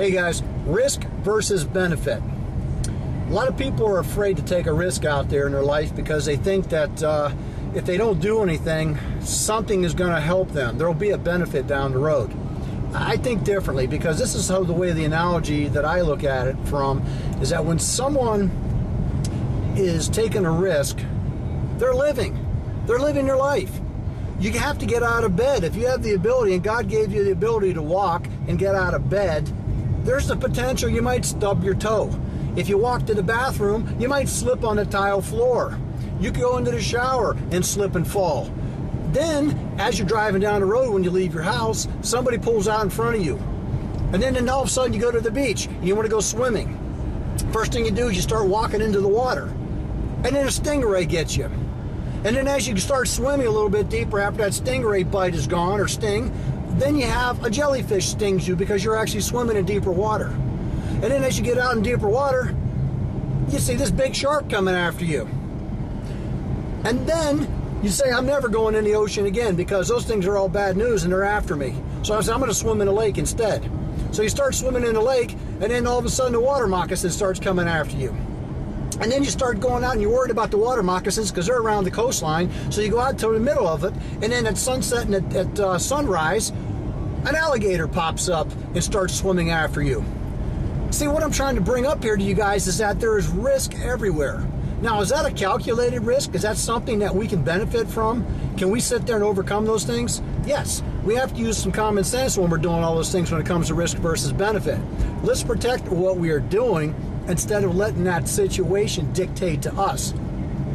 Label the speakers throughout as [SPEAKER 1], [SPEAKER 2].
[SPEAKER 1] Hey guys, risk versus benefit. A lot of people are afraid to take a risk out there in their life because they think that if they don't do anything, something is going to help them. There will be a benefit down the road. I think differently, because this is how the way the analogy that I look at it from is that when someone is taking a risk, they're living their life. You have to get out of bed. If you have the ability, and God gave you the ability to walk and get out of bed, there's the potential you might stub your toe. If you walk to the bathroom, you might slip on the tile floor. You could go into the shower and slip and fall. Then, as you're driving down the road when you leave your house, somebody pulls out in front of you. And then all of a sudden you go to the beach and you want to go swimming. First thing you do is you start walking into the water. And then a stingray gets you. And then as you start swimming a little bit deeper after that stingray bite is gone, or sting, then you have a jellyfish stings you because you're actually swimming in deeper water. And then as you get out in deeper water, you see this big shark coming after you. And then you say, I'm never going in the ocean again because those things are all bad news and they're after me. So I say, I'm going to swim in a lake instead. So you start swimming in a lake, and then all of a sudden the water moccasin starts coming after you. And then you start going out and you're worried about the water moccasins because they're around the coastline. So you go out to the middle of it, and then at sunset and at sunrise, an alligator pops up and starts swimming after you. See, what I'm trying to bring up here to you guys is that there is risk everywhere. Now, is that a calculated risk? Is that something that we can benefit from? Can we sit there and overcome those things? Yes. We have to use some common sense when we're doing all those things when it comes to risk versus benefit. Let's protect what we are doing instead of letting that situation dictate to us.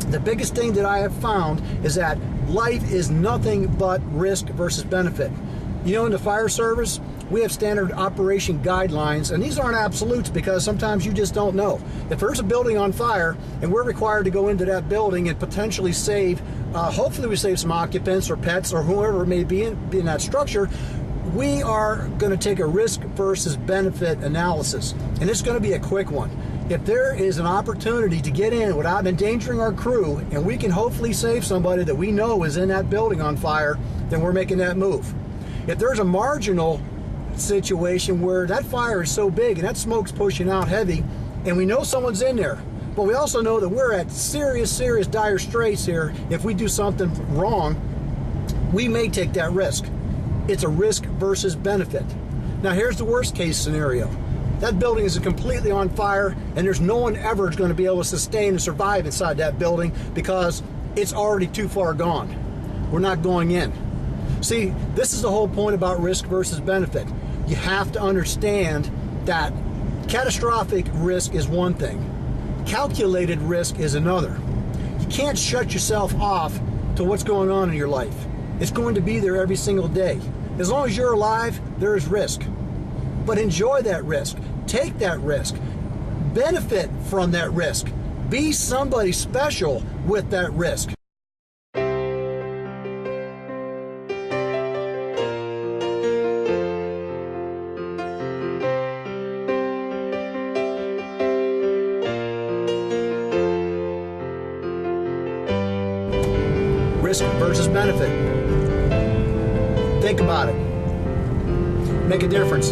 [SPEAKER 1] The biggest thing that I have found is that life is nothing but risk versus benefit. You know, in the fire service, we have standard operation guidelines, and these aren't absolutes because sometimes you just don't know. If there's a building on fire and we're required to go into that building and potentially save, hopefully we save some occupants or pets or whoever may be in that structure, we are going to take a risk versus benefit analysis, and it's going to be a quick one. If there is an opportunity to get in without endangering our crew, and we can hopefully save somebody that we know is in that building on fire, then we're making that move. If there's a marginal situation where that fire is so big and that smoke's pushing out heavy, and we know someone's in there, but we also know that we're at serious dire straits here. If we do something wrong, we may take that risk. It's a risk versus benefit. Now here's the worst case scenario. That building is completely on fire and there's no one ever going to be able to sustain and survive inside that building because it's already too far gone. We're not going in. See, this is the whole point about risk versus benefit. You have to understand that catastrophic risk is one thing. Calculated risk is another. You can't shut yourself off to what's going on in your life. It's going to be there every single day. As long as you're alive, there is risk. But enjoy that risk. Take that risk. Benefit from that risk. Be somebody special with that risk. Risk versus benefit. Think about it. Make a difference.